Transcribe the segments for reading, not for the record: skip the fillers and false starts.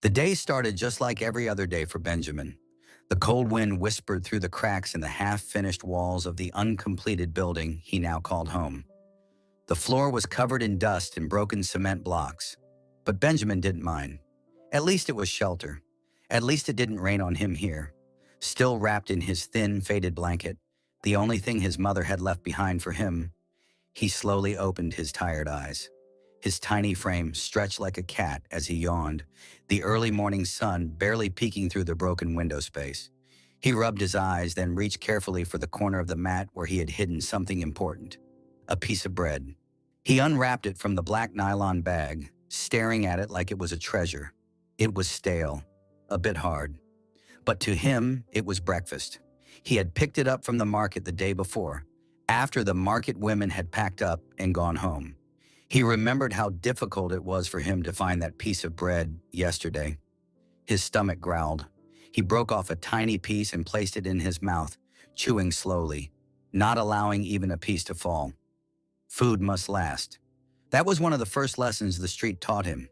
The day started just like every other day for Benjamin. The cold wind whispered through the cracks in the half-finished walls of the uncompleted building he now called home. The floor was covered in dust and broken cement blocks. But Benjamin didn't mind. At least it was shelter. At least it didn't rain on him here. Still wrapped in his thin, faded blanket, the only thing his mother had left behind for him, he slowly opened his tired eyes. His tiny frame stretched like a cat as he yawned, the early morning sun barely peeking through the broken window space. He rubbed his eyes, then reached carefully for the corner of the mat where he had hidden something important, a piece of bread. He unwrapped it from the black nylon bag, staring at it like it was a treasure. It was stale, a bit hard. But to him, it was breakfast. He had picked it up from the market the day before, after the market women had packed up and gone home. He remembered how difficult it was for him to find that piece of bread yesterday. His stomach growled. He broke off a tiny piece and placed it in his mouth, chewing slowly, not allowing even a piece to fall. Food must last. That was one of the first lessons the street taught him.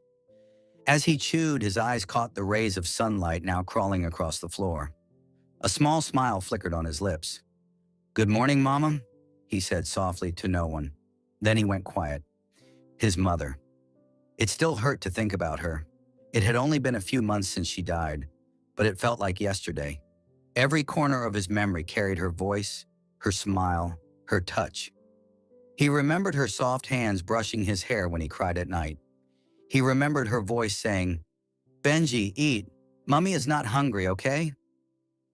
As he chewed, his eyes caught the rays of sunlight now crawling across the floor. A small smile flickered on his lips. "Good morning, Mama," he said softly to no one. Then he went quiet. His mother. It still hurt to think about her. It had only been a few months since she died, but it felt like yesterday. Every corner of his memory carried her voice, her smile, her touch. He remembered her soft hands brushing his hair when he cried at night. He remembered her voice saying, "Benji, eat. Mummy is not hungry, okay?"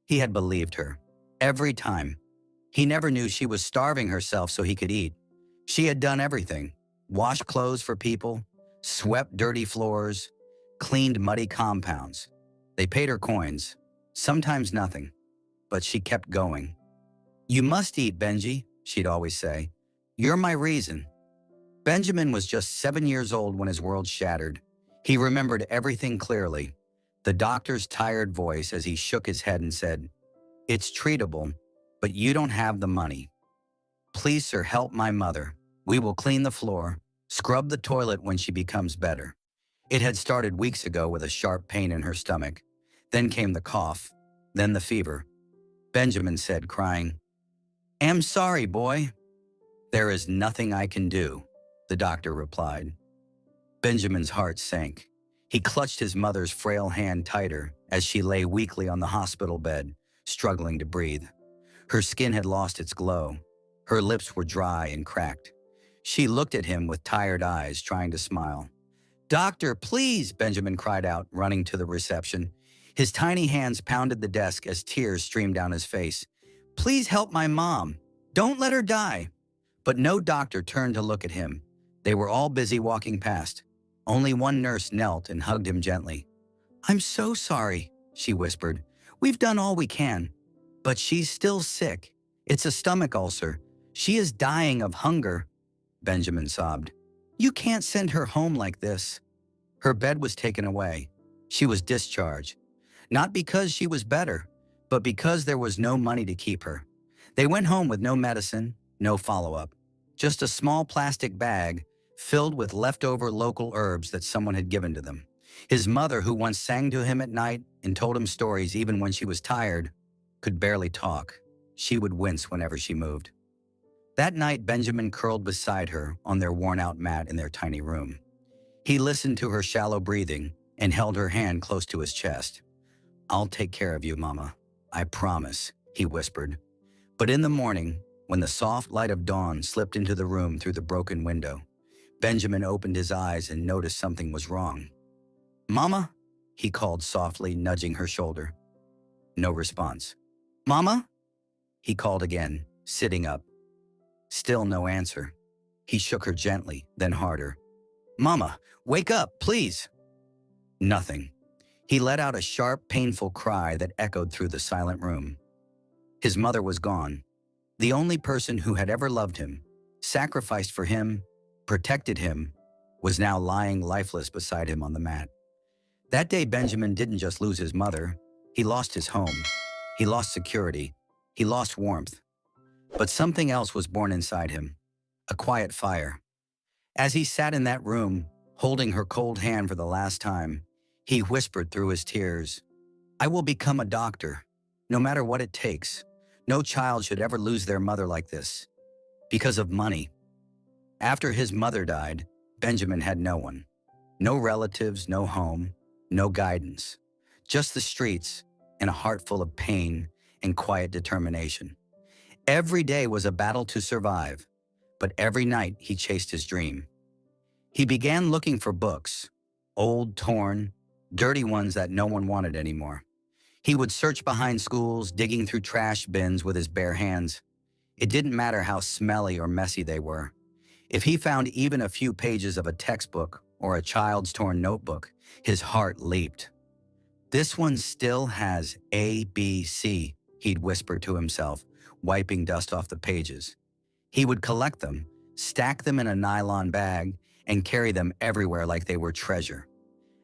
He had believed her. Every time. He never knew she was starving herself so he could eat. She had done everything. Washed clothes for people, swept dirty floors, cleaned muddy compounds. They paid her coins, sometimes nothing, but she kept going. "You must eat, Benji," she'd always say. "You're my reason." Benjamin was just 7 years old when his world shattered. He remembered everything clearly. The doctor's tired voice as he shook his head and said, "It's treatable, but you don't have the money. Please, sir, help my mother. We will clean the floor, scrub the toilet when she becomes better." It had started weeks ago with a sharp pain in her stomach. Then came the cough, then the fever. Benjamin said, crying, "I'm sorry, boy." "There is nothing I can do," the doctor replied. Benjamin's heart sank. He clutched his mother's frail hand tighter as she lay weakly on the hospital bed, struggling to breathe. Her skin had lost its glow. Her lips were dry and cracked. She looked at him with tired eyes, trying to smile. "Doctor, please," Benjamin cried out, running to the reception. His tiny hands pounded the desk as tears streamed down his face. "Please help my mom. Don't let her die." But no doctor turned to look at him. They were all busy walking past. Only one nurse knelt and hugged him gently. "I'm so sorry," she whispered. "We've done all we can. But she's still sick. It's a stomach ulcer. She is dying of hunger." Benjamin sobbed. "You can't send her home like this." Her bed was taken away. She was discharged. Not because she was better, but because there was no money to keep her. They went home with no medicine, no follow-up. Just a small plastic bag filled with leftover local herbs that someone had given to them. His mother, who once sang to him at night and told him stories even when she was tired, could barely talk. She would wince whenever she moved. That night, Benjamin curled beside her on their worn-out mat in their tiny room. He listened to her shallow breathing and held her hand close to his chest. "I'll take care of you, Mama. I promise," he whispered. But in the morning, when the soft light of dawn slipped into the room through the broken window, Benjamin opened his eyes and noticed something was wrong. "Mama?" he called softly, nudging her shoulder. No response. "Mama?" he called again, sitting up. Still no answer. He shook her gently, then harder. "Mama, wake up, please." Nothing. He let out a sharp, painful cry that echoed through the silent room. His mother was gone. The only person who had ever loved him, sacrificed for him, protected him, was now lying lifeless beside him on the mat. That day, Benjamin didn't just lose his mother. He lost his home. He lost security. He lost warmth. But something else was born inside him, a quiet fire. As he sat in that room, holding her cold hand for the last time, He whispered through his tears, "I will become a doctor, no matter what it takes. No child should ever lose their mother like this, because of money." After his mother died, Benjamin had no one. No relatives, no home, no guidance. Just the streets and a heart full of pain and quiet determination. Every day was a battle to survive, but every night he chased his dream. He began looking for books, old, torn, dirty ones that no one wanted anymore. He would search behind schools, digging through trash bins with his bare hands. It didn't matter how smelly or messy they were. If he found even a few pages of a textbook or a child's torn notebook, his heart leaped. "This one still has A, B, C," he'd whisper to himself, wiping dust off the pages. He would collect them, stack them in a nylon bag, and carry them everywhere like they were treasure.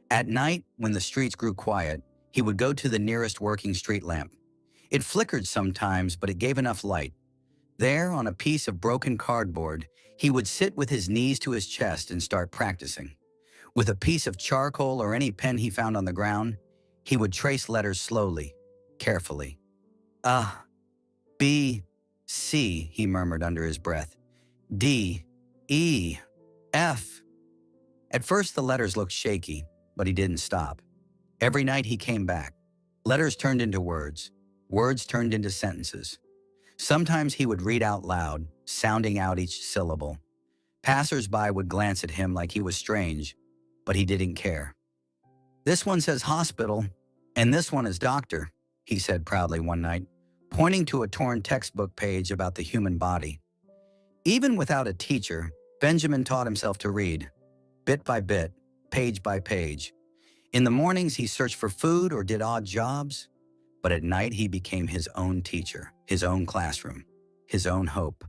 At night, when the streets grew quiet, he would go to the nearest working street lamp. It flickered sometimes, but it gave enough light. There, on a piece of broken cardboard, he would sit with his knees to his chest and start practicing. With a piece of charcoal or any pen he found on the ground, he would trace letters slowly, carefully. "A, B, C," he murmured under his breath. "D, E, F." At first, the letters looked shaky, but he didn't stop. Every night he came back. Letters turned into words. Words turned into sentences. Sometimes he would read out loud, sounding out each syllable. Passers-by would glance at him like he was strange, but he didn't care. "This one says hospital, and this one is doctor," he said proudly one night, pointing to a torn textbook page about the human body. Even without a teacher, Benjamin taught himself to read, bit by bit, page by page. In the mornings, he searched for food or did odd jobs, but at night he became his own teacher, his own classroom, his own hope.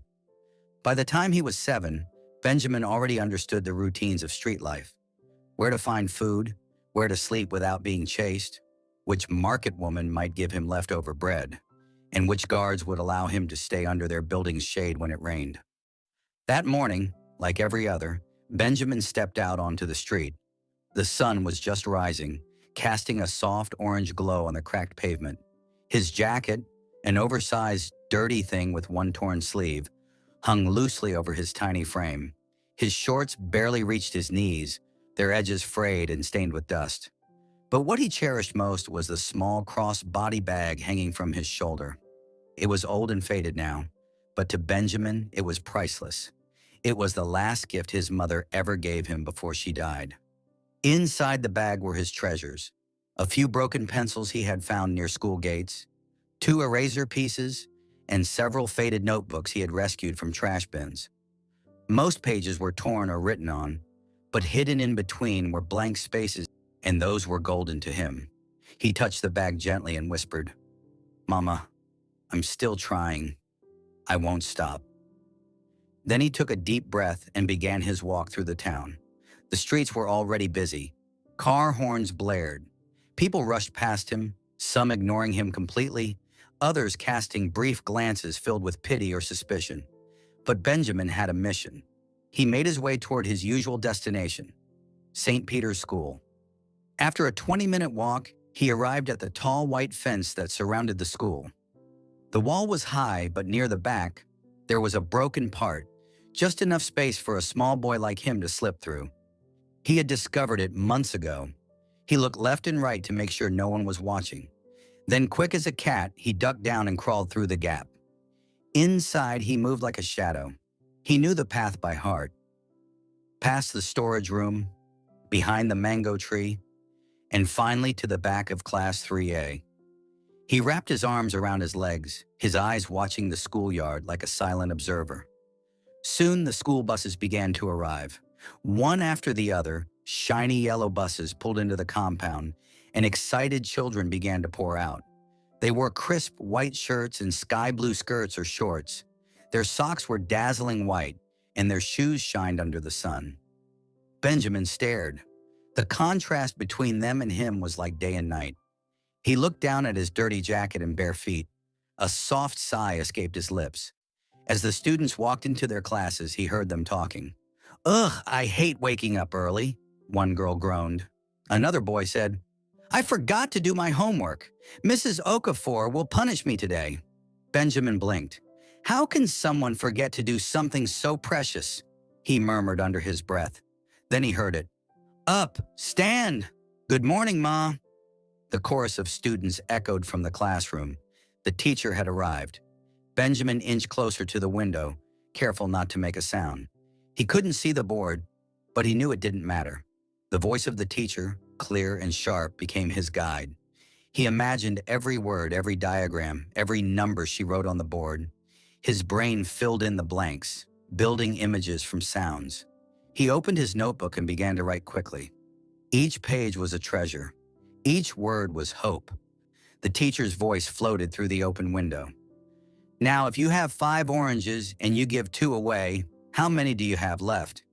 By the time he was 7, Benjamin already understood the routines of street life: where to find food, where to sleep without being chased, which market woman might give him leftover bread, and which guards would allow him to stay under their building's shade when it rained. That morning, like every other, Benjamin stepped out onto the street. The sun was just rising, casting a soft orange glow on the cracked pavement. His jacket, an oversized, dirty thing with one torn sleeve, hung loosely over his tiny frame. His shorts barely reached his knees, their edges frayed and stained with dust. But what he cherished most was the small cross-body bag hanging from his shoulder. It was old and faded now, but to Benjamin, it was priceless. It was the last gift his mother ever gave him before she died. Inside the bag were his treasures: a few broken pencils he had found near school gates, 2 eraser pieces, and several faded notebooks he had rescued from trash bins. Most pages were torn or written on, but hidden in between were blank spaces, and those were golden to him. He touched the bag gently and whispered, "Mama, I'm still trying. I won't stop." Then he took a deep breath and began his walk through the town. The streets were already busy. Car horns blared. People rushed past him, some ignoring him completely, others casting brief glances filled with pity or suspicion. But Benjamin had a mission. He made his way toward his usual destination, St. Peter's School. After a 20-minute walk, he arrived at the tall white fence that surrounded the school. The wall was high, but near the back, there was a broken part, just enough space for a small boy like him to slip through. He had discovered it months ago. He looked left and right to make sure no one was watching. Then, quick as a cat, he ducked down and crawled through the gap. Inside, he moved like a shadow. He knew the path by heart. Past the storage room, behind the mango tree, and finally to the back of Class 3A. He wrapped his arms around his legs, his eyes watching the schoolyard like a silent observer. Soon the school buses began to arrive. One after the other, shiny yellow buses pulled into the compound, and excited children began to pour out. They wore crisp white shirts and sky blue skirts or shorts. Their socks were dazzling white, and their shoes shined under the sun. Benjamin stared. The contrast between them and him was like day and night. He looked down at his dirty jacket and bare feet. A soft sigh escaped his lips. As the students walked into their classes, he heard them talking. "Ugh, I hate waking up early," one girl groaned. Another boy said, I forgot to do my homework. Mrs. Okafor will punish me today. Benjamin blinked. How can someone forget to do something so precious? He murmured under his breath. Then he heard it. Up, stand. Good morning, Ma. The chorus of students echoed from the classroom. The teacher had arrived. Benjamin inched closer to the window, careful not to make a sound. He couldn't see the board, but he knew it didn't matter. The voice of the teacher, clear and sharp, became his guide. He imagined every word, every diagram, every number she wrote on the board. His brain filled in the blanks, building images from sounds. He opened his notebook and began to write quickly. Each page was a treasure. Each word was hope. The teacher's voice floated through the open window. Now, if you have 5 oranges and you give 2 away, how many do you have left?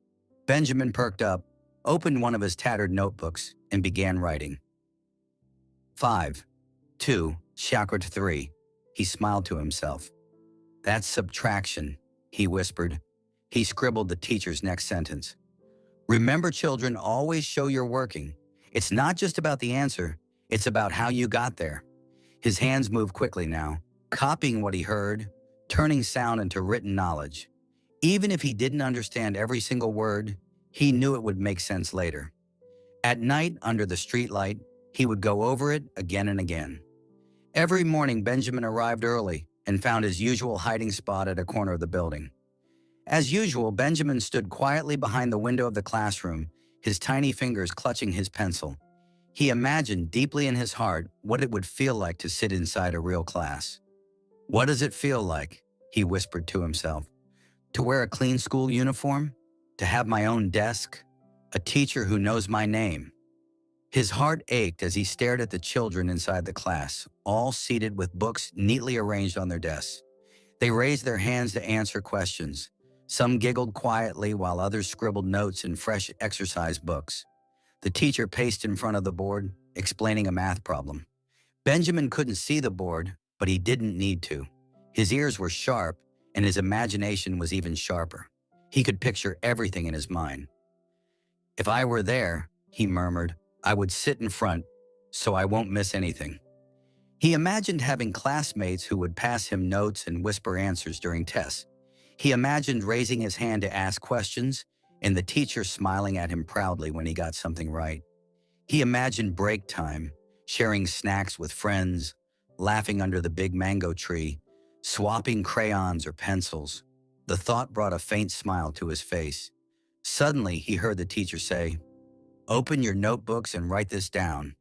Benjamin perked up, opened one of his tattered notebooks, and began writing. 5, 2, Shakrat 3. He smiled to himself. That's subtraction, he whispered. He scribbled the teacher's next sentence. Remember, children, always show you're working. It's not just about the answer, it's about how you got there. His hands moved quickly now, copying what he heard, turning sound into written knowledge. Even if he didn't understand every single word, he knew it would make sense later. At night, under the streetlight, he would go over it again and again. Every morning, Benjamin arrived early and found his usual hiding spot at a corner of the building. As usual, Benjamin stood quietly behind the window of the classroom, his tiny fingers clutching his pencil. He imagined deeply in his heart what it would feel like to sit inside a real class. What does it feel like? He whispered to himself. To wear a clean school uniform? To have my own desk? A teacher who knows my name? His heart ached as he stared at the children inside the class, all seated with books neatly arranged on their desks. They raised their hands to answer questions. Some giggled quietly while others scribbled notes in fresh exercise books. The teacher paced in front of the board, explaining a math problem. Benjamin couldn't see the board, but he didn't need to. His ears were sharp, and his imagination was even sharper. He could picture everything in his mind. If I were there, he murmured, I would sit in front, so I won't miss anything. He imagined having classmates who would pass him notes and whisper answers during tests. He imagined raising his hand to ask questions, and the teacher smiling at him proudly when he got something right. He imagined break time, sharing snacks with friends, laughing under the big mango tree, swapping crayons or pencils. The thought brought a faint smile to his face. Suddenly, he heard the teacher say, "Open your notebooks and write this down.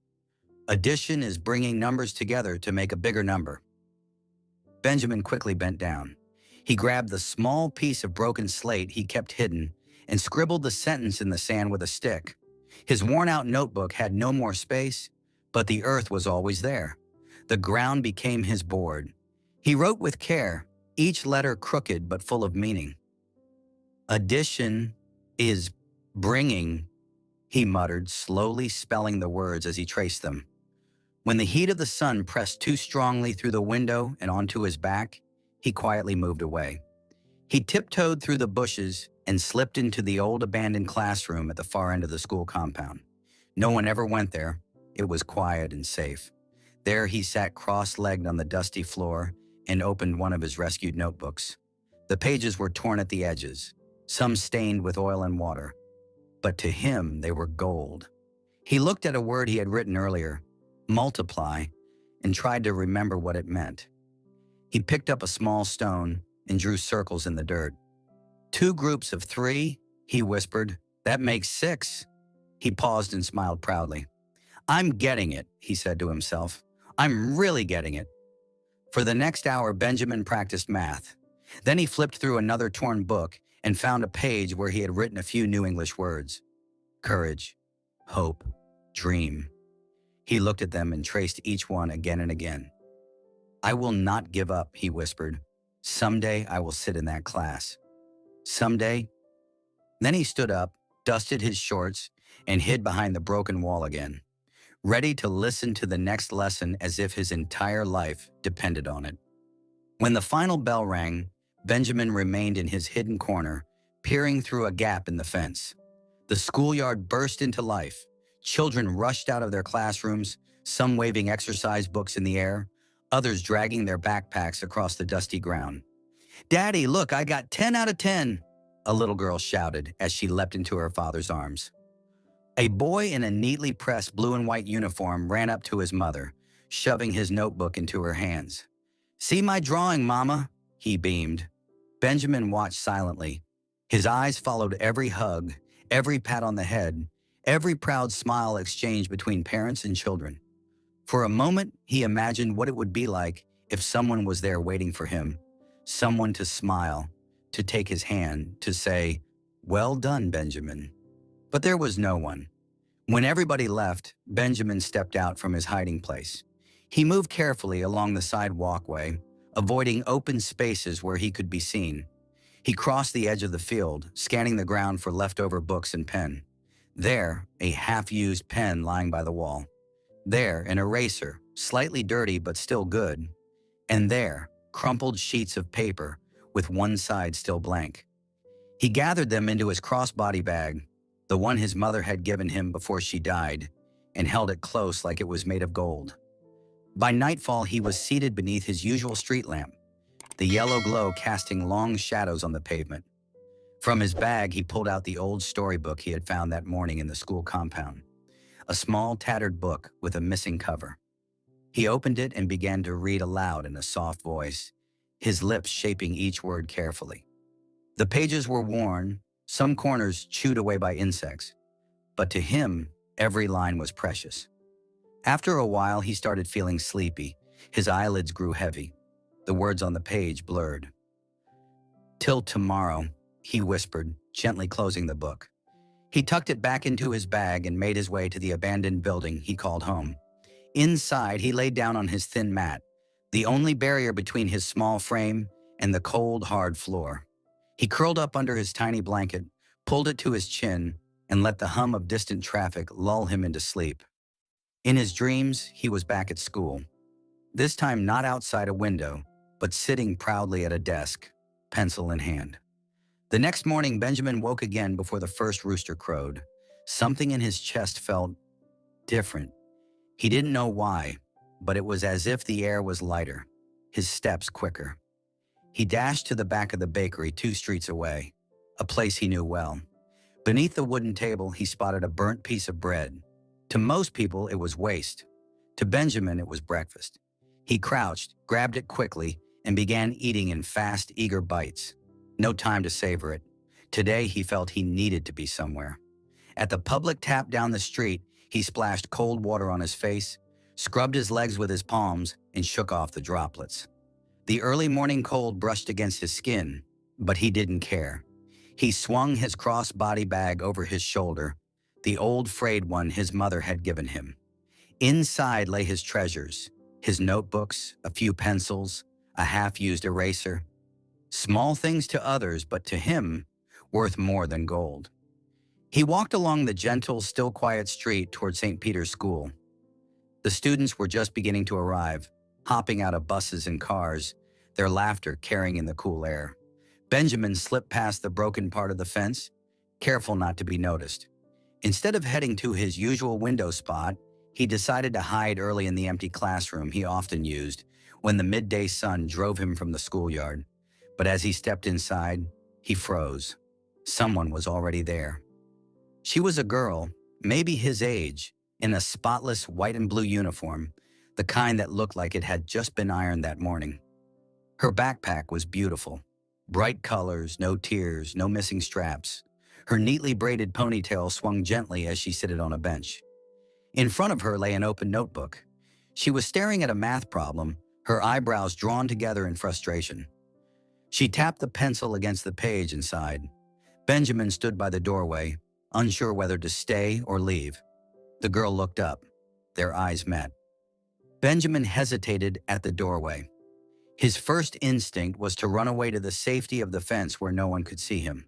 Addition is bringing numbers together to make a bigger number." Benjamin quickly bent down. He grabbed the small piece of broken slate he kept hidden and scribbled the sentence in the sand with a stick. His worn-out notebook had no more space, but the earth was always there. The ground became his board. He wrote with care, each letter crooked but full of meaning. Addition is bringing, he muttered, slowly spelling the words as he traced them. When the heat of the sun pressed too strongly through the window and onto his back, he quietly moved away. He tiptoed through the bushes and slipped into the old abandoned classroom at the far end of the school compound. No one ever went there. It was quiet and safe. There he sat cross-legged on the dusty floor and opened one of his rescued notebooks. The pages were torn at the edges, some stained with oil and water. But to him, they were gold. He looked at a word he had written earlier, multiply, and tried to remember what it meant. He picked up a small stone and drew circles in the dirt. 2 groups of 3, he whispered. That makes 6. He paused and smiled proudly. I'm getting it, he said to himself. I'm really getting it. For the next hour, Benjamin practiced math. Then he flipped through another torn book and found a page where he had written a few new English words. Courage, hope, dream. He looked at them and traced each one again and again. I will not give up, he whispered. Someday I will sit in that class. Someday. Then he stood up, dusted his shorts, and hid behind the broken wall again, ready to listen to the next lesson as if his entire life depended on it. When the final bell rang, Benjamin remained in his hidden corner, peering through a gap in the fence. The schoolyard burst into life. Children rushed out of their classrooms, some waving exercise books in the air, others dragging their backpacks across the dusty ground. "Daddy, look, I got 10 out of 10, a little girl shouted as she leapt into her father's arms. A boy in a neatly pressed blue and white uniform ran up to his mother, shoving his notebook into her hands. "See my drawing, Mama," he beamed. Benjamin watched silently. His eyes followed every hug, every pat on the head, every proud smile exchanged between parents and children. For a moment, he imagined what it would be like if someone was there waiting for him, someone to smile, to take his hand, to say, "Well done, Benjamin." But there was no one. When everybody left, Benjamin stepped out from his hiding place. He moved carefully along the side walkway, avoiding open spaces where he could be seen. He crossed the edge of the field, scanning the ground for leftover books and pen. There, a half-used pen lying by the wall. There, an eraser, slightly dirty but still good. And there, crumpled sheets of paper, with one side still blank. He gathered them into his crossbody bag, the one his mother had given him before she died, and held it close like it was made of gold. By nightfall, he was seated beneath his usual street lamp, the yellow glow casting long shadows on the pavement. From his bag, he pulled out the old storybook he had found that morning in the school compound, a small, tattered book with a missing cover. He opened it and began to read aloud in a soft voice, his lips shaping each word carefully. The pages were worn, some corners chewed away by insects, but to him, every line was precious. After a while, he started feeling sleepy. His eyelids grew heavy. The words on the page blurred. "Till tomorrow," he whispered, gently closing the book. He tucked it back into his bag and made his way to the abandoned building he called home. Inside, he lay down on his thin mat, the only barrier between his small frame and the cold, hard floor. He curled up under his tiny blanket, pulled it to his chin, and let the hum of distant traffic lull him into sleep. In his dreams, he was back at school. This time not outside a window, but sitting proudly at a desk, pencil in hand. The next morning, Benjamin woke again before the first rooster crowed. Something in his chest felt different. He didn't know why, but it was as if the air was lighter, his steps quicker. He dashed to the back of the bakery 2 streets away, a place he knew well. Beneath the wooden table, he spotted a burnt piece of bread. To most people, it was waste. To Benjamin, it was breakfast. He crouched, grabbed it quickly, and began eating in fast, eager bites. No time to savor it. Today, he felt he needed to be somewhere. At the public tap down the street, he splashed cold water on his face, scrubbed his legs with his palms, and shook off the droplets. The early morning cold brushed against his skin, but he didn't care. He swung his cross-body bag over his shoulder, the old frayed one his mother had given him. Inside lay his treasures, his notebooks, a few pencils, a half-used eraser. Small things to others, but to him, worth more than gold. He walked along the gentle, still quiet street toward St. Peter's School. The students were just beginning to arrive, hopping out of buses and cars, their laughter carrying in the cool air. Benjamin slipped past the broken part of the fence, careful not to be noticed. Instead of heading to his usual window spot, he decided to hide early in the empty classroom he often used when the midday sun drove him from the schoolyard. But as he stepped inside, he froze. Someone was already there. She was a girl, maybe his age, in a spotless white and blue uniform, the kind that looked like it had just been ironed that morning. Her backpack was beautiful. Bright colors, no tears, no missing straps. Her neatly braided ponytail swung gently as she sat on a bench. In front of her lay an open notebook. She was staring at a math problem, her eyebrows drawn together in frustration. She tapped the pencil against the page and sighed. Benjamin stood by the doorway, unsure whether to stay or leave. The girl looked up. Their eyes met. Benjamin hesitated at the doorway. His first instinct was to run away to the safety of the fence where no one could see him.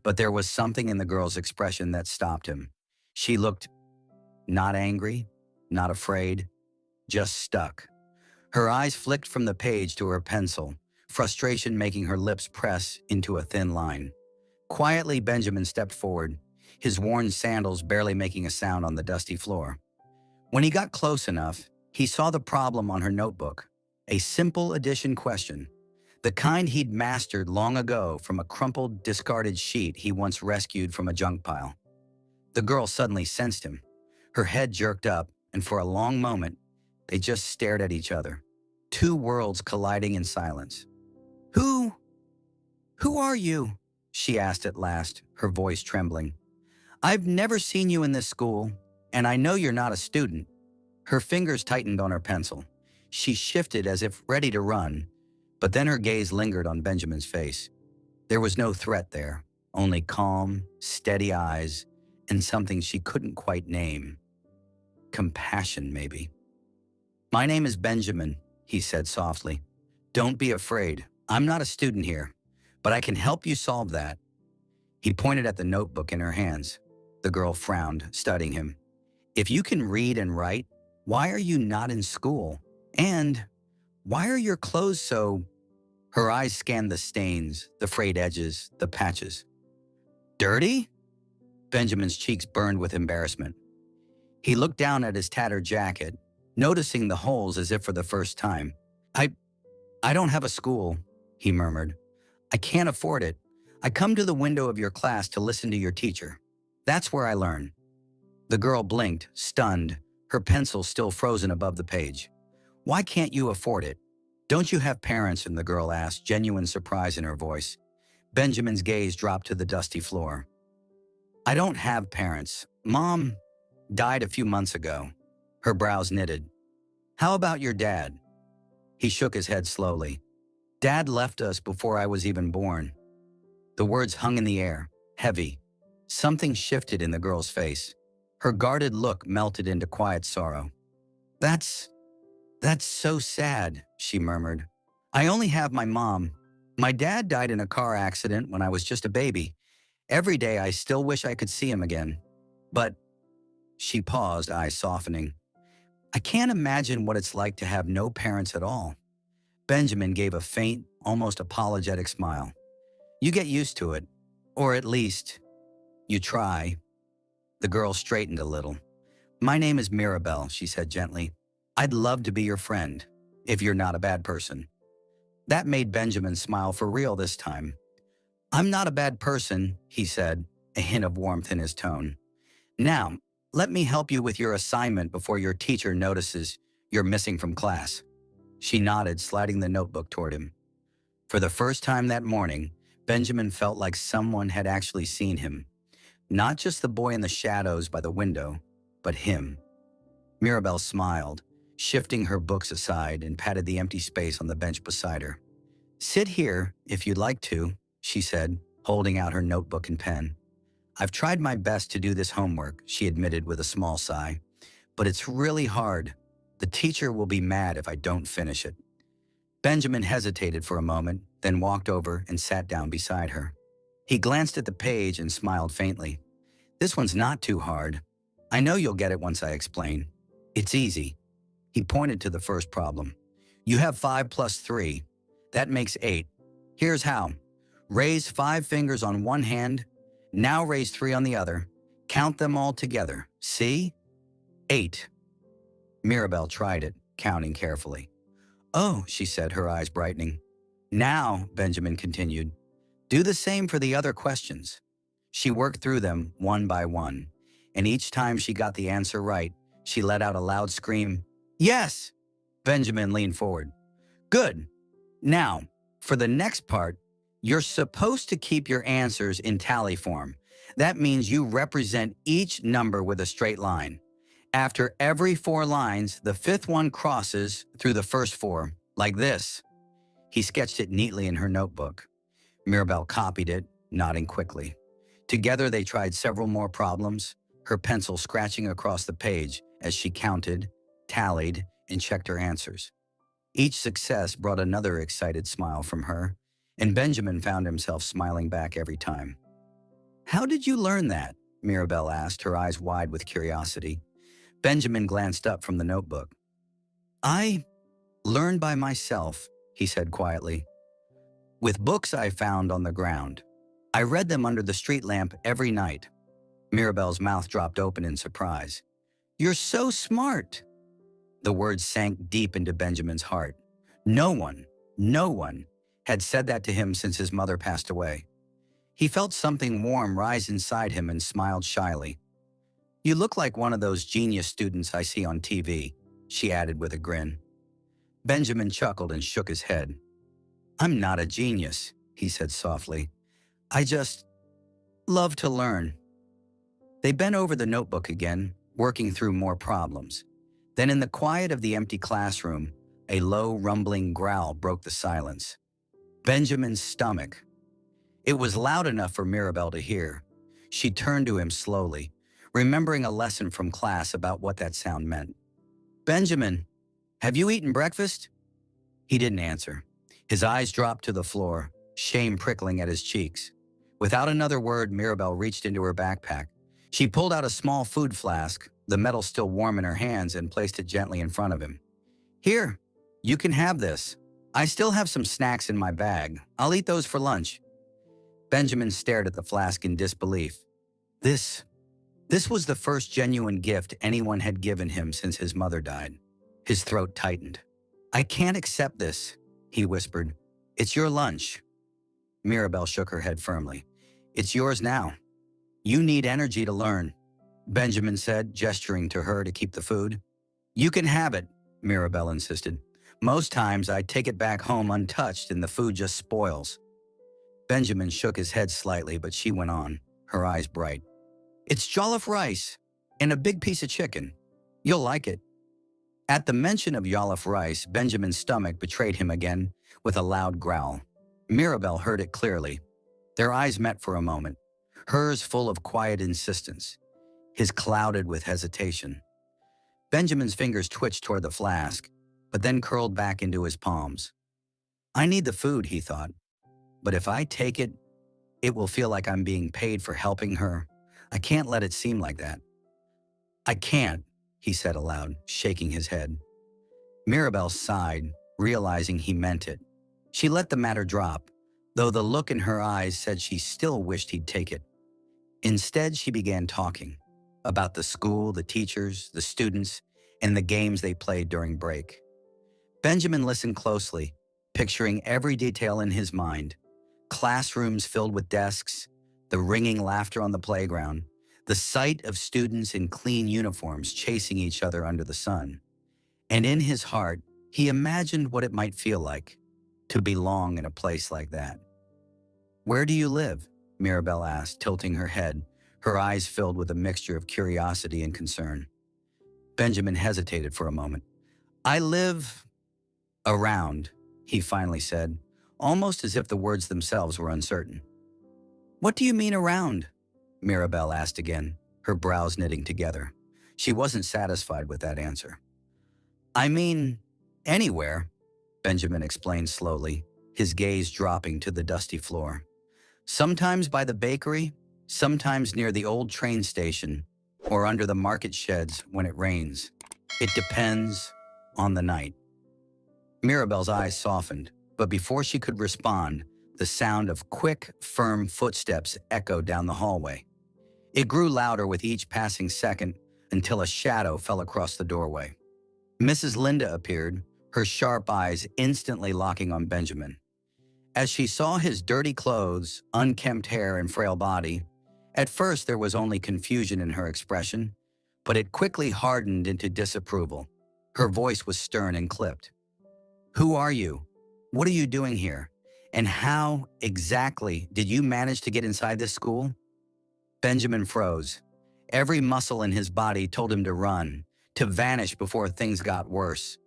But there was something in the girl's expression that stopped him. She looked not angry, not afraid, just stuck. Her eyes flicked from the page to her pencil, frustration making her lips press into a thin line. Quietly, Benjamin stepped forward, his worn sandals barely making a sound on the dusty floor. When he got close enough, he saw the problem on her notebook, a simple addition question, the kind he'd mastered long ago from a crumpled, discarded sheet he once rescued from a junk pile. The girl suddenly sensed him. Her head jerked up, and for a long moment, they just stared at each other, two worlds colliding in silence. Who Who are you? She asked at last, her voice trembling. I've never seen you in this school, and I know you're not a student. Her fingers tightened on her pencil. She shifted as if ready to run, but then her gaze lingered on Benjamin's face. There was no threat there, only calm, steady eyes, and something she couldn't quite name. Compassion, maybe. My name is Benjamin, he said softly. Don't be afraid. I'm not a student here, but I can help you solve that. He pointed at the notebook in her hands. The girl frowned, studying him. If you can read and write, why are you not in school? And why are your clothes so... Her eyes scanned the stains, the frayed edges, the patches. Dirty? Benjamin's cheeks burned with embarrassment. He looked down at his tattered jacket, noticing the holes as if for the first time. I don't have a school, he murmured. I can't afford it. I come to the window of your class to listen to your teacher. That's where I learn. The girl blinked, stunned, her pencil still frozen above the page. Why can't you afford it? Don't you have parents? And the girl asked, genuine surprise in her voice. Benjamin's gaze dropped to the dusty floor. I don't have parents. Mom died a few months ago. Her brows knitted. How about your dad? He shook his head slowly. Dad left us before I was even born. The words hung in the air, heavy. Something shifted in the girl's face. Her guarded look melted into quiet sorrow. That's so sad, she murmured. I only have my mom. My dad died in a car accident when I was just a baby. Every day I still wish I could see him again. But, she paused, eyes softening. I can't imagine what it's like to have no parents at all. Benjamin gave a faint, almost apologetic smile. You get used to it. Or at least, you try. The girl straightened a little. My name is Mirabelle, she said gently. I'd love to be your friend, if you're not a bad person. That made Benjamin smile for real this time. I'm not a bad person, he said, a hint of warmth in his tone. Now, let me help you with your assignment before your teacher notices you're missing from class. She nodded, sliding the notebook toward him. For the first time that morning, Benjamin felt like someone had actually seen him. Not just the boy in the shadows by the window, but him. Mirabelle smiled, shifting her books aside and patted the empty space on the bench beside her. Sit here, if you'd like to, she said, holding out her notebook and pen. I've tried my best to do this homework, she admitted with a small sigh, but it's really hard. The teacher will be mad if I don't finish it. Benjamin hesitated for a moment, then walked over and sat down beside her. He glanced at the page and smiled faintly. This one's not too hard. I know you'll get it once I explain. It's easy. He pointed to the first problem. You have 5 plus 3. That makes 8. Here's how. Raise 5 fingers on one hand. Now raise 3 on the other. Count them all together. See? 8. Mirabelle tried it, counting carefully. Oh, she said, her eyes brightening. Now, Benjamin continued, do the same for the other questions. She worked through them one by one, and each time she got the answer right, she let out a loud scream. Yes! Benjamin leaned forward. Good. Now, for the next part, you're supposed to keep your answers in tally form. That means you represent each number with a straight line. After every 4 lines, the 5th one crosses through the first 4, like this. He sketched it neatly in her notebook. Mirabelle copied it, nodding quickly. Together they tried several more problems, her pencil scratching across the page as she counted, tallied, and checked her answers. Each success brought another excited smile from her, and Benjamin found himself smiling back every time. How did you learn that? Mirabelle asked, her eyes wide with curiosity. Benjamin glanced up from the notebook. I learned by myself, he said quietly. With books I found on the ground. I read them under the street lamp every night. Mirabelle's mouth dropped open in surprise. You're so smart. The words sank deep into Benjamin's heart. No one, no one had said that to him since his mother passed away. He felt something warm rise inside him and smiled shyly. You look like one of those genius students I see on TV, she added with a grin. Benjamin chuckled and shook his head. I'm not a genius, he said softly. I just love to learn. They bent over the notebook again, working through more problems. Then in the quiet of the empty classroom, a low, rumbling growl broke the silence. Benjamin's stomach. It was loud enough for Mirabelle to hear. She turned to him slowly, remembering a lesson from class about what that sound meant. Benjamin, have you eaten breakfast? He didn't answer. His eyes dropped to the floor, shame prickling at his cheeks. Without another word, Mirabelle reached into her backpack. She pulled out a small food flask, the metal still warm in her hands, and placed it gently in front of him. Here, you can have this. I still have some snacks in my bag. I'll eat those for lunch. Benjamin stared at the flask in disbelief. This was the first genuine gift anyone had given him since his mother died. His throat tightened. I can't accept this, he whispered. It's your lunch. Mirabelle shook her head firmly. It's yours now. You need energy to learn, Benjamin said, gesturing to her to keep the food. You can have it, Mirabelle insisted. Most times I take it back home untouched and the food just spoils. Benjamin shook his head slightly, but she went on, her eyes bright. It's jollof rice and a big piece of chicken. You'll like it. At the mention of jollof rice, Benjamin's stomach betrayed him again with a loud growl. Mirabelle heard it clearly. Their eyes met for a moment, hers full of quiet insistence, his clouded with hesitation. Benjamin's fingers twitched toward the flask, but then curled back into his palms. I need the food, he thought. But if I take it, it will feel like I'm being paid for helping her. I can't let it seem like that. I can't, he said aloud, shaking his head. Mirabelle sighed, realizing he meant it. She let the matter drop, though the look in her eyes said she still wished he'd take it. Instead, she began talking about the school, the teachers, the students, and the games they played during break. Benjamin listened closely, picturing every detail in his mind. Classrooms filled with desks, the ringing laughter on the playground, the sight of students in clean uniforms chasing each other under the sun. And in his heart, he imagined what it might feel like to belong in a place like that. Where do you live? Mirabelle asked, tilting her head, her eyes filled with a mixture of curiosity and concern. Benjamin hesitated for a moment. I live around, he finally said, almost as if the words themselves were uncertain. What do you mean around? Mirabelle asked again, her brows knitting together. She wasn't satisfied with that answer. I mean, anywhere, Benjamin explained slowly, his gaze dropping to the dusty floor. Sometimes by the bakery, sometimes near the old train station, or under the market sheds when it rains. It depends on the night. Mirabelle's eyes softened, but before she could respond, the sound of quick, firm footsteps echoed down the hallway. It grew louder with each passing second until a shadow fell across the doorway. Mrs. Linda appeared, her sharp eyes instantly locking on Benjamin. As she saw his dirty clothes, unkempt hair, and frail body, at first there was only confusion in her expression, but it quickly hardened into disapproval. Her voice was stern and clipped. Who are you? What are you doing here? And how exactly did you manage to get inside this school? Benjamin froze. Every muscle in his body told him to run, to vanish before things got worse.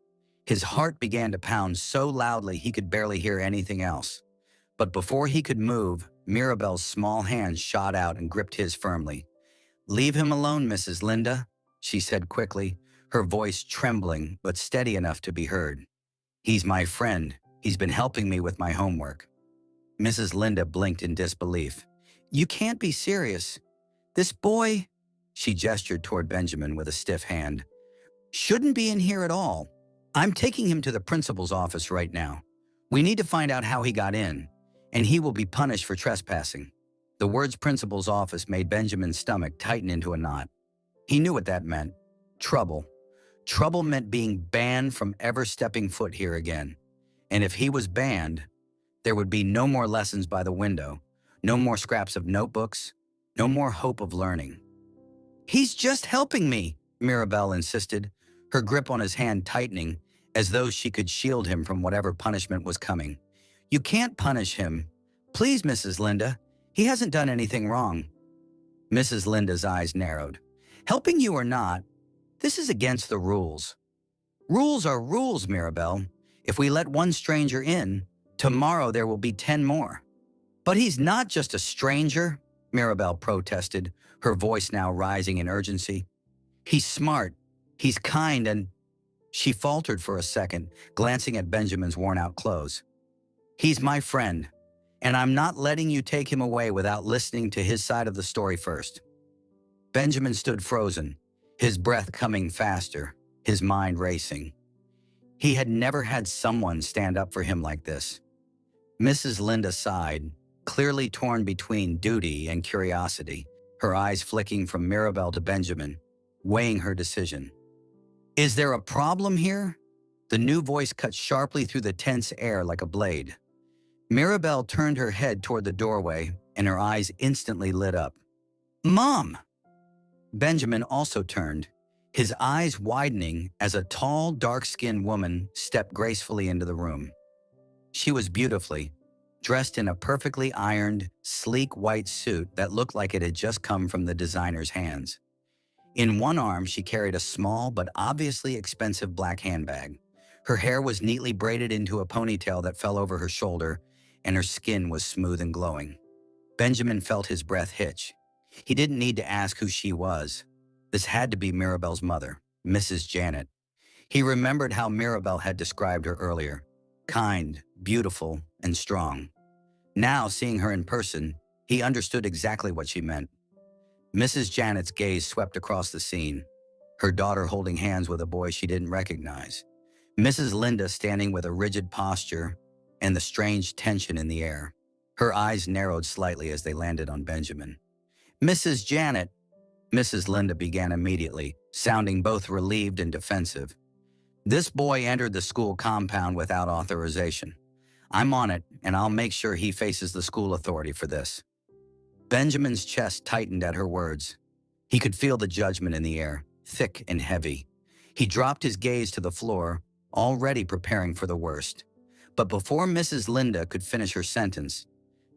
His heart began to pound so loudly he could barely hear anything else. But before he could move, Mirabelle's small hand shot out and gripped his firmly. Leave him alone, Mrs. Linda, she said quickly, her voice trembling but steady enough to be heard. He's my friend. He's been helping me with my homework. Mrs. Linda blinked in disbelief. You can't be serious. This boy, she gestured toward Benjamin with a stiff hand, shouldn't be in here at all. I'm taking him to the principal's office right now. We need to find out how he got in, and he will be punished for trespassing. The words principal's office made Benjamin's stomach tighten into a knot. He knew what that meant. Trouble. Trouble meant being banned from ever stepping foot here again. And if he was banned, there would be no more lessons by the window, no more scraps of notebooks, no more hope of learning. "He's just helping me," Mirabelle insisted, her grip on his hand tightening as though she could shield him from whatever punishment was coming. "You can't punish him. Please, Mrs. Linda. He hasn't done anything wrong." Mrs. Linda's eyes narrowed. "Helping you or not, this is against the rules." "Rules are rules, Mirabelle. If we let one stranger in, tomorrow there will be 10 more." "But he's not just a stranger," Mirabelle protested, her voice now rising in urgency. "He's smart, he's kind, and—" She faltered for a second, glancing at Benjamin's worn-out clothes. "He's my friend, and I'm not letting you take him away without listening to his side of the story first." Benjamin stood frozen, his breath coming faster, his mind racing. He had never had someone stand up for him like this. Mrs. Linda sighed, clearly torn between duty and curiosity, her eyes flicking from Mirabelle to Benjamin, weighing her decision. "Is there a problem here?" The new voice cut sharply through the tense air like a blade. Mirabelle turned her head toward the doorway, and her eyes instantly lit up. "Mom!" Benjamin also turned, his eyes widening as a tall, dark-skinned woman stepped gracefully into the room. She was beautifully dressed in a perfectly ironed, sleek white suit that looked like it had just come from the designer's hands. In one arm, she carried a small but obviously expensive black handbag. Her hair was neatly braided into a ponytail that fell over her shoulder, and her skin was smooth and glowing. Benjamin felt his breath hitch. He didn't need to ask who she was. This had to be Mirabelle's mother, Mrs. Janet. He remembered how Mirabelle had described her earlier: kind, beautiful, and strong. Now, seeing her in person, he understood exactly what she meant. Mrs. Janet's gaze swept across the scene, her daughter holding hands with a boy she didn't recognize, Mrs. Linda standing with a rigid posture and the strange tension in the air. Her eyes narrowed slightly as they landed on Benjamin. "Mrs. Janet," Mrs. Linda began immediately, sounding both relieved and defensive. "This boy entered the school compound without authorization. I'm on it, and I'll make sure he faces the school authority for this." Benjamin's chest tightened at her words. He could feel the judgment in the air, thick and heavy. He dropped his gaze to the floor, already preparing for the worst. But before Mrs. Linda could finish her sentence,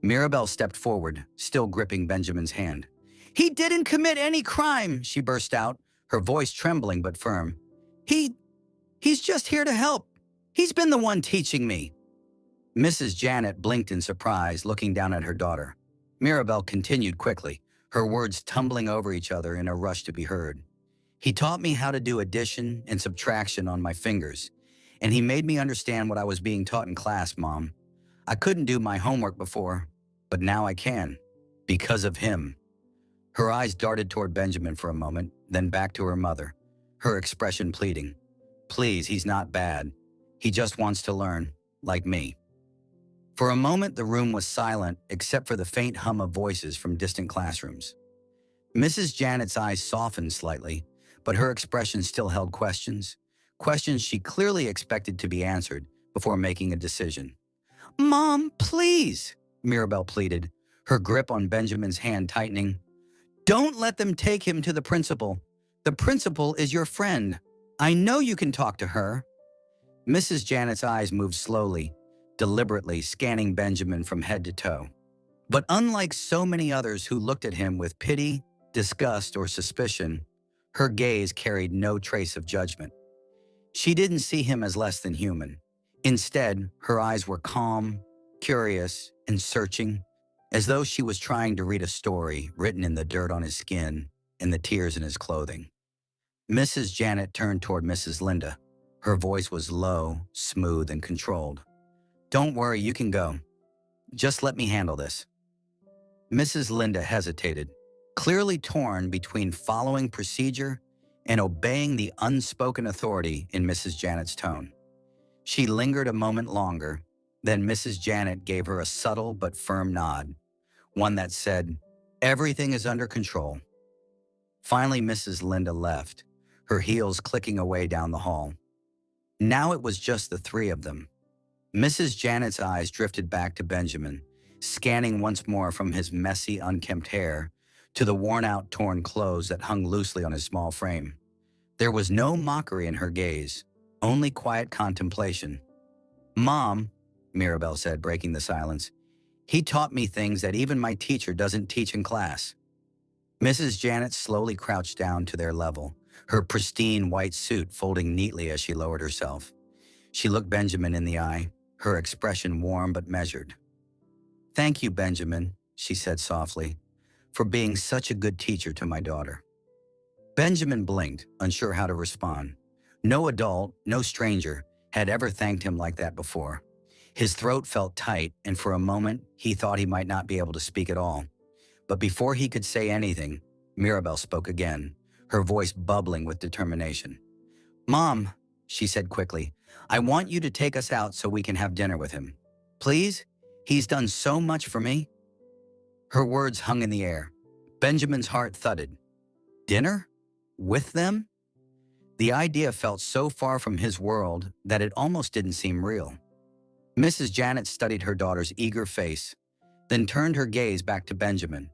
Mirabelle stepped forward, still gripping Benjamin's hand. "He didn't commit any crime," she burst out, her voice trembling but firm. He's just here to help. He's been the one teaching me." Mrs. Janet blinked in surprise, looking down at her daughter. Mirabelle continued quickly, her words tumbling over each other in a rush to be heard. "He taught me how to do addition and subtraction on my fingers, and he made me understand what I was being taught in class, Mom. I couldn't do my homework before, but now I can, because of him." Her eyes darted toward Benjamin for a moment, then back to her mother, her expression pleading. "Please, he's not bad. He just wants to learn, like me." For a moment, the room was silent except for the faint hum of voices from distant classrooms. Mrs. Janet's eyes softened slightly, but her expression still held questions she clearly expected to be answered before making a decision. "Mom, please," Mirabelle pleaded, her grip on Benjamin's hand tightening. "Don't let them take him to the principal. The principal is your friend. I know you can talk to her." Mrs. Janet's eyes moved slowly, deliberately scanning Benjamin from head to toe. But unlike so many others who looked at him with pity, disgust, or suspicion, her gaze carried no trace of judgment. She didn't see him as less than human. Instead, her eyes were calm, curious, and searching, as though she was trying to read a story written in the dirt on his skin and the tears in his clothing. Mrs. Janet turned toward Mrs. Linda. Her voice was low, smooth, and controlled. "Don't worry, you can go. Just let me handle this." Mrs. Linda hesitated, clearly torn between following procedure and obeying the unspoken authority in Mrs. Janet's tone. She lingered a moment longer, then Mrs. Janet gave her a subtle but firm nod, one that said, "Everything is under control." Finally, Mrs. Linda left, her heels clicking away down the hall. Now it was just the three of them. Mrs. Janet's eyes drifted back to Benjamin, scanning once more from his messy, unkempt hair to the worn-out, torn clothes that hung loosely on his small frame. There was no mockery in her gaze, only quiet contemplation. "Mom," Mirabel said, breaking the silence, "he taught me things that even my teacher doesn't teach in class." Mrs. Janet slowly crouched down to their level, her pristine white suit folding neatly as she lowered herself. She looked Benjamin in the eye, her expression warm but measured. "Thank you, Benjamin," she said softly, "for being such a good teacher to my daughter." Benjamin blinked, unsure how to respond. No adult, no stranger, had ever thanked him like that before. His throat felt tight, and for a moment, he thought he might not be able to speak at all. But before he could say anything, Mirabel spoke again, her voice bubbling with determination. "Mom," she said quickly, "I want you to take us out so we can have dinner with him. Please? He's done so much for me." Her words hung in the air. Benjamin's heart thudded. Dinner? With them? The idea felt so far from his world that it almost didn't seem real. Mrs. Janet studied her daughter's eager face, then turned her gaze back to Benjamin.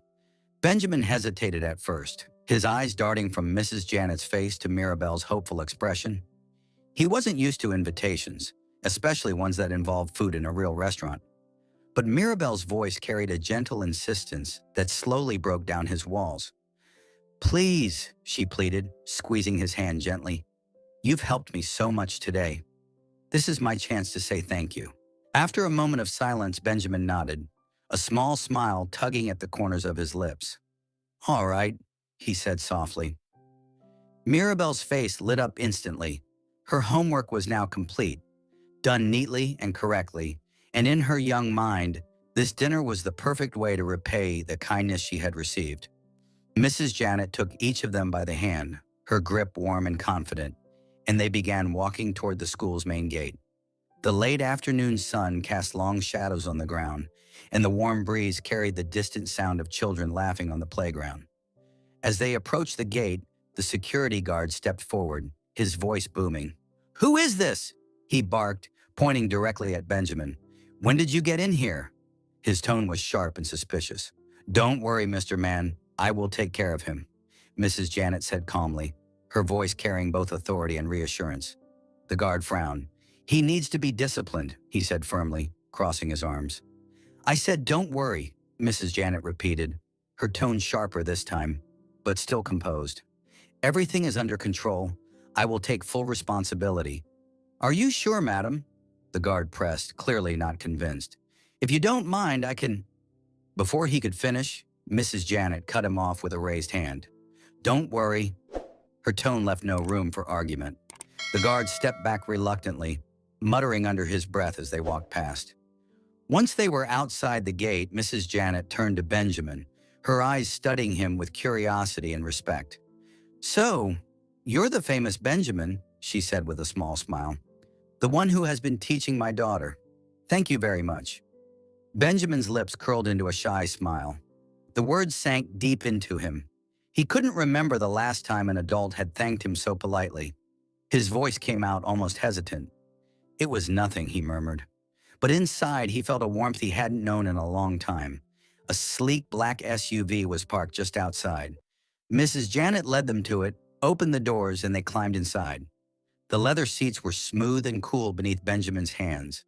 Benjamin hesitated at first, his eyes darting from Mrs. Janet's face to Mirabel's hopeful expression. He wasn't used to invitations, especially ones that involved food in a real restaurant. But Mirabel's voice carried a gentle insistence that slowly broke down his walls. "Please," she pleaded, squeezing his hand gently. "You've helped me so much today. This is my chance to say thank you." After a moment of silence, Benjamin nodded, a small smile tugging at the corners of his lips. "All right," he said softly. Mirabel's face lit up instantly. Her homework was now complete, done neatly and correctly, and in her young mind, this dinner was the perfect way to repay the kindness she had received. Mrs. Janet took each of them by the hand, her grip warm and confident, and they began walking toward the school's main gate. The late afternoon sun cast long shadows on the ground, and the warm breeze carried the distant sound of children laughing on the playground. As they approached the gate, the security guard stepped forward, his voice booming. "Who is this?" he barked, pointing directly at Benjamin. "When did you get in here?" His tone was sharp and suspicious. "Don't worry, Mr. Man. I will take care of him," Mrs. Janet said calmly, her voice carrying both authority and reassurance. The guard frowned. "He needs to be disciplined," he said firmly, crossing his arms. "I said don't worry," Mrs. Janet repeated, her tone sharper this time, but still composed. "Everything is under control. I will take full responsibility." "Are you sure, madam?" The guard pressed, clearly not convinced. "If you don't mind, I can—" Before he could finish, Mrs. Janet cut him off with a raised hand. "Don't worry." Her tone left no room for argument. The guard stepped back reluctantly, muttering under his breath as they walked past. Once they were outside the gate, Mrs. Janet turned to Benjamin, her eyes studying him with curiosity and respect. "So, you're the famous Benjamin," she said with a small smile. "The one who has been teaching my daughter. Thank you very much." Benjamin's lips curled into a shy smile. The words sank deep into him. He couldn't remember the last time an adult had thanked him so politely. His voice came out almost hesitant. "It was nothing," he murmured. But inside, he felt a warmth he hadn't known in a long time. A sleek black SUV was parked just outside. Mrs. Janet led them to it, opened the doors, and they climbed inside. The leather seats were smooth and cool beneath Benjamin's hands.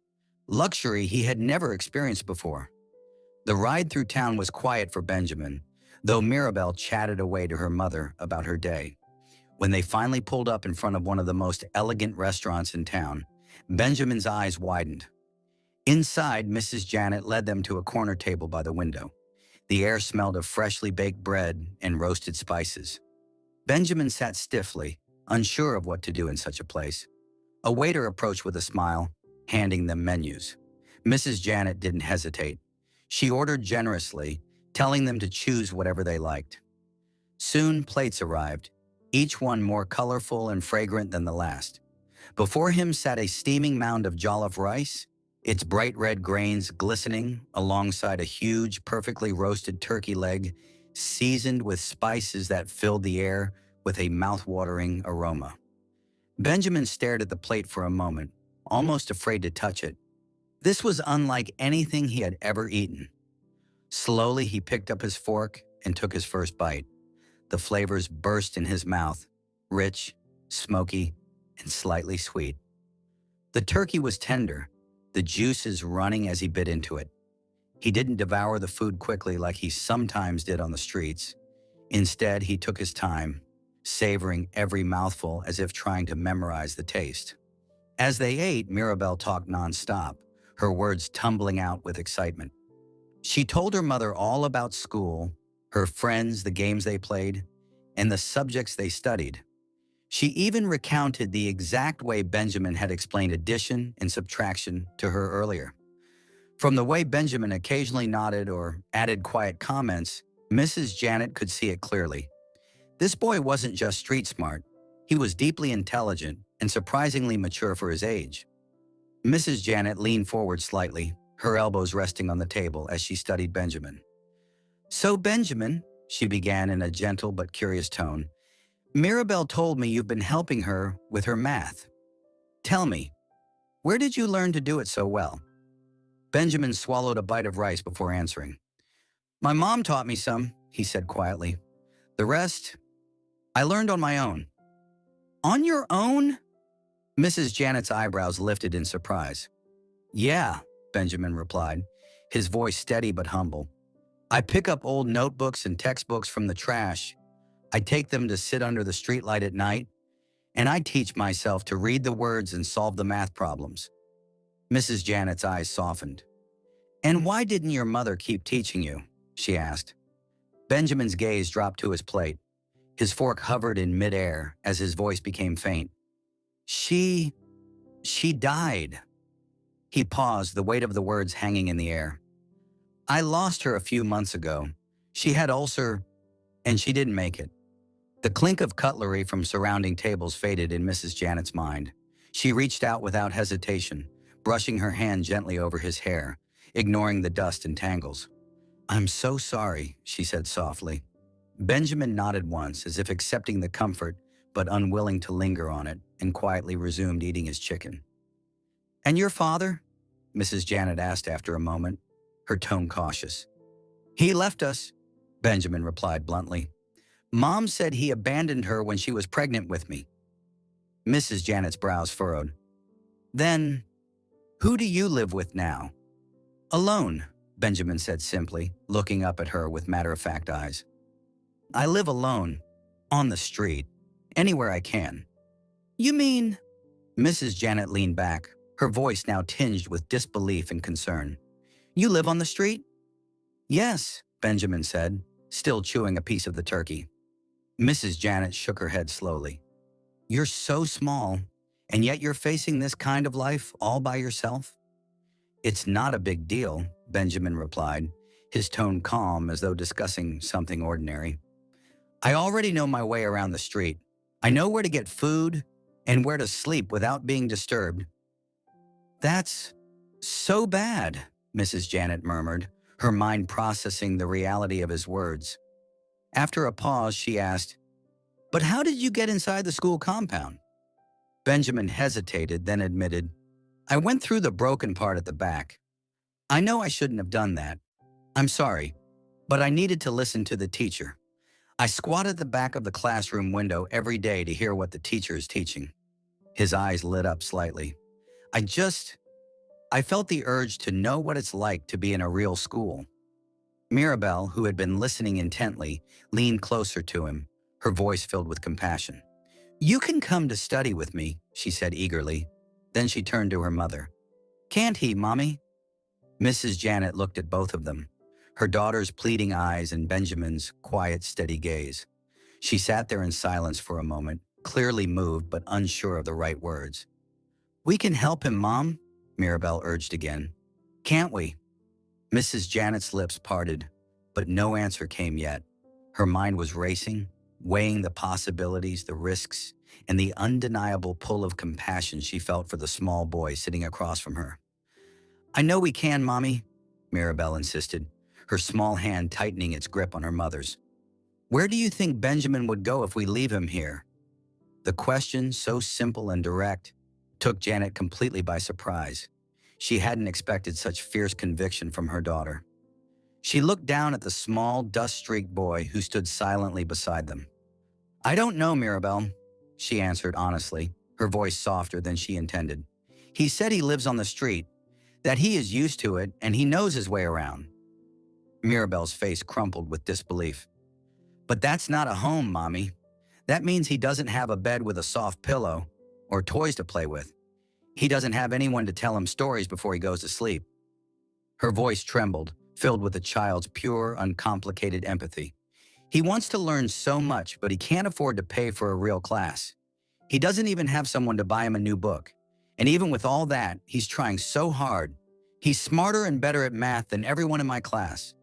Luxury he had never experienced before. The ride through town was quiet for Benjamin, though Mirabel chatted away to her mother about her day. When they finally pulled up in front of one of the most elegant restaurants in town, Benjamin's eyes widened. Inside, Mrs. Janet led them to a corner table by the window. The air smelled of freshly baked bread and roasted spices. Benjamin sat stiffly, unsure of what to do in such a place. A waiter approached with a smile, handing them menus. Mrs. Janet didn't hesitate. She ordered generously, telling them to choose whatever they liked. Soon, plates arrived, each one more colorful and fragrant than the last. Before him sat a steaming mound of jollof rice, its bright red grains glistening alongside a huge, perfectly roasted turkey leg, seasoned with spices that filled the air with a mouth-watering aroma. Benjamin stared at the plate for a moment, almost afraid to touch it. This was unlike anything he had ever eaten. Slowly, he picked up his fork and took his first bite. The flavors burst in his mouth, rich, smoky, and slightly sweet. The turkey was tender, the juices running as he bit into it. He didn't devour the food quickly like he sometimes did on the streets. Instead, he took his time, savoring every mouthful as if trying to memorize the taste. As they ate, Mirabelle talked nonstop, her words tumbling out with excitement. She told her mother all about school, her friends, the games they played, and the subjects they studied. She even recounted the exact way Benjamin had explained addition and subtraction to her earlier. From the way Benjamin occasionally nodded or added quiet comments, Mrs. Janet could see it clearly. This boy wasn't just street smart. He was deeply intelligent and surprisingly mature for his age. Mrs. Janet leaned forward slightly, her elbows resting on the table as she studied Benjamin. "So, Benjamin," she began in a gentle but curious tone, "Mirabelle told me you've been helping her with her math. Tell me, where did you learn to do it so well?" Benjamin swallowed a bite of rice before answering. "My mom taught me some," he said quietly. "The rest, I learned on my own." "On your own?" Mrs. Janet's eyebrows lifted in surprise. "Yeah," Benjamin replied, his voice steady but humble. "I pick up old notebooks and textbooks from the trash. I take them to sit under the streetlight at night, and I teach myself to read the words and solve the math problems." Mrs. Janet's eyes softened. "And why didn't your mother keep teaching you?" she asked. Benjamin's gaze dropped to his plate. His fork hovered in midair as his voice became faint. She died." He paused, the weight of the words hanging in the air. "I lost her a few months ago. She had ulcer, and she didn't make it." The clink of cutlery from surrounding tables faded in Mrs. Janet's mind. She reached out without hesitation, brushing her hand gently over his hair, ignoring the dust and tangles. "I'm so sorry," she said softly. Benjamin nodded once, as if accepting the comfort, but unwilling to linger on it, and quietly resumed eating his chicken. "And your father?" Mrs. Janet asked after a moment, her tone cautious. "He left us," Benjamin replied bluntly. "Mom said he abandoned her when she was pregnant with me." Mrs. Janet's brows furrowed. "Then, who do you live with now?" "Alone," Benjamin said simply, looking up at her with matter-of-fact eyes. "I live alone, on the street, anywhere I can." "You mean—" Mrs. Janet leaned back, her voice now tinged with disbelief and concern. "You live on the street?" "Yes," Benjamin said, still chewing a piece of the turkey. Mrs. Janet shook her head slowly. "You're so small, and yet you're facing this kind of life all by yourself?" "It's not a big deal," Benjamin replied, his tone calm as though discussing something ordinary. "I already know my way around the street. I know where to get food and where to sleep without being disturbed." "That's so bad," Mrs. Janet murmured, her mind processing the reality of his words. After a pause, she asked, "But how did you get inside the school compound?" Benjamin hesitated, then admitted, "I went through the broken part at the back. I know I shouldn't have done that. I'm sorry, but I needed to listen to the teacher. I squat at the back of the classroom window every day to hear what the teacher is teaching." His eyes lit up slightly. I felt the urge to know what it's like to be in a real school." Mirabelle, who had been listening intently, leaned closer to him, her voice filled with compassion. "You can come to study with me," she said eagerly. Then she turned to her mother. "Can't he, Mommy?" Mrs. Janet looked at both of them, her daughter's pleading eyes and Benjamin's quiet, steady gaze. She sat there in silence for a moment, clearly moved but unsure of the right words. "We can help him, Mom," Mirabelle urged again. "Can't we?" Mrs. Janet's lips parted, but no answer came yet. Her mind was racing, weighing the possibilities, the risks, and the undeniable pull of compassion she felt for the small boy sitting across from her. "I know we can, Mommy," Mirabelle insisted, her small hand tightening its grip on her mother's. Where do you think Benjamin would go if we leave him here? The question, so simple and direct, took Janet completely by surprise. She hadn't expected such fierce conviction from her daughter. She looked down at the small, dust-streaked boy who stood silently beside them. I don't know, Mirabelle, she answered honestly, her voice softer than she intended. He said he lives on the street, that he is used to it and he knows his way around. Mirabelle's face crumpled with disbelief. But that's not a home, Mommy. That means he doesn't have a bed with a soft pillow or toys to play with. He doesn't have anyone to tell him stories before he goes to sleep. Her voice trembled, filled with a child's pure, uncomplicated empathy. He wants to learn so much, but he can't afford to pay for a real class. He doesn't even have someone to buy him a new book. And even with all that, he's trying so hard. He's smarter and better at math than everyone in my class.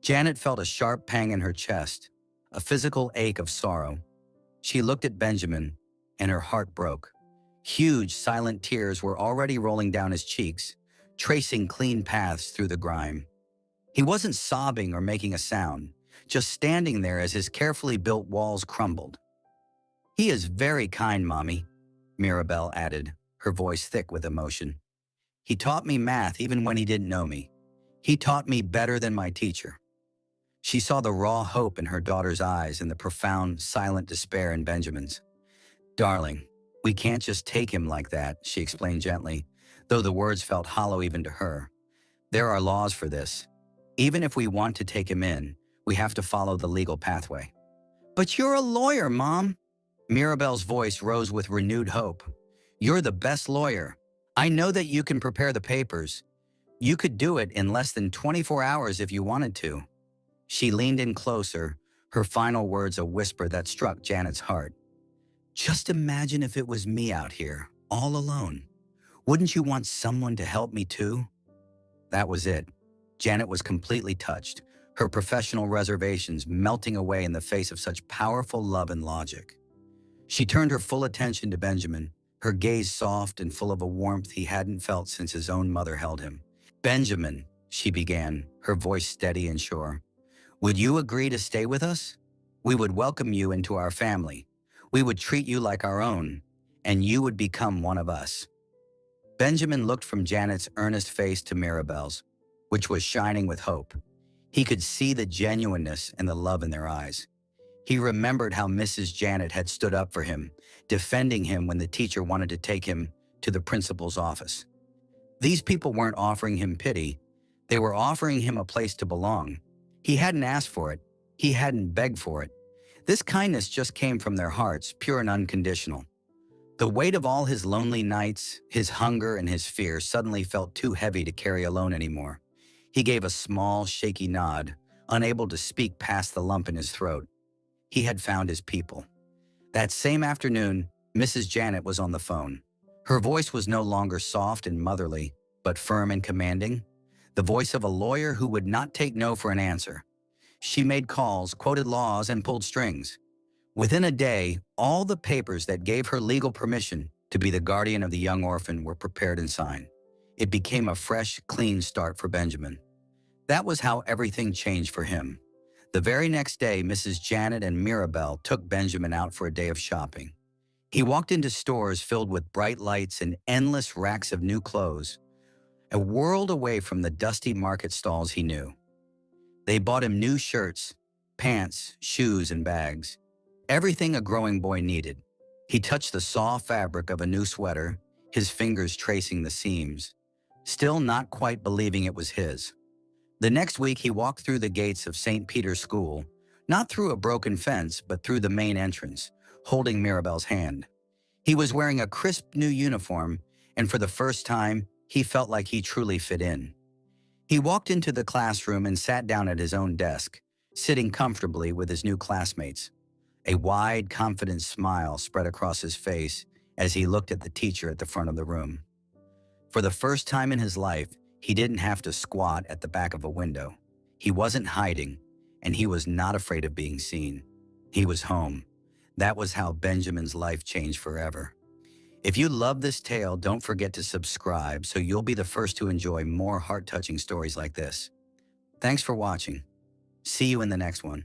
Janet felt a sharp pang in her chest, a physical ache of sorrow. She looked at Benjamin, and her heart broke. Huge, silent tears were already rolling down his cheeks, tracing clean paths through the grime. He wasn't sobbing or making a sound, just standing there as his carefully built walls crumbled. He is very kind, Mommy, Mirabelle added, her voice thick with emotion. He taught me math even when he didn't know me. He taught me better than my teacher. She saw the raw hope in her daughter's eyes and the profound, silent despair in Benjamin's. Darling, we can't just take him like that, she explained gently, though the words felt hollow even to her. There are laws for this. Even if we want to take him in, we have to follow the legal pathway. But you're a lawyer, Mom. Mirabelle's voice rose with renewed hope. You're the best lawyer. I know that you can prepare the papers. You could do it in less than 24 hours if you wanted to. She leaned in closer, her final words a whisper that struck Janet's heart. Just imagine if it was me out here, all alone. Wouldn't you want someone to help me too? That was it. Janet was completely touched, her professional reservations melting away in the face of such powerful love and logic. She turned her full attention to Benjamin, her gaze soft and full of a warmth he hadn't felt since his own mother held him. Benjamin, she began, her voice steady and sure. Would you agree to stay with us? We would welcome you into our family. We would treat you like our own, and you would become one of us. Benjamin looked from Janet's earnest face to Mirabelle's, which was shining with hope. He could see the genuineness and the love in their eyes. He remembered how Mrs. Janet had stood up for him, defending him when the teacher wanted to take him to the principal's office. These people weren't offering him pity. They were offering him a place to belong. He hadn't asked for it. He hadn't begged for it. This kindness just came from their hearts, pure and unconditional. The weight of all his lonely nights, his hunger and his fear suddenly felt too heavy to carry alone anymore. He gave a small, shaky nod, unable to speak past the lump in his throat. He had found his people. That same afternoon, Mrs. Janet was on the phone. Her voice was no longer soft and motherly, but firm and commanding. The voice of a lawyer who would not take no for an answer. She made calls, quoted laws, and pulled strings. Within a day, all the papers that gave her legal permission to be the guardian of the young orphan were prepared and signed. It became a fresh, clean start for Benjamin. That was how everything changed for him. The very next day, Mrs. Janet and Mirabelle took Benjamin out for a day of shopping. He walked into stores filled with bright lights and endless racks of new clothes, a world away from the dusty market stalls he knew. They bought him new shirts, pants, shoes, and bags. Everything a growing boy needed. He touched the soft fabric of a new sweater, his fingers tracing the seams, still not quite believing it was his. The next week, he walked through the gates of St. Peter's School, not through a broken fence, but through the main entrance, holding Mirabelle's hand. He was wearing a crisp new uniform, and for the first time, he felt like he truly fit in. He walked into the classroom and sat down at his own desk, sitting comfortably with his new classmates. A wide, confident smile spread across his face as he looked at the teacher at the front of the room. For the first time in his life, he didn't have to squat at the back of a window. He wasn't hiding, and he was not afraid of being seen. He was home. That was how Benjamin's life changed forever. If you love this tale, don't forget to subscribe so you'll be the first to enjoy more heart-touching stories like this. Thanks for watching. See you in the next one.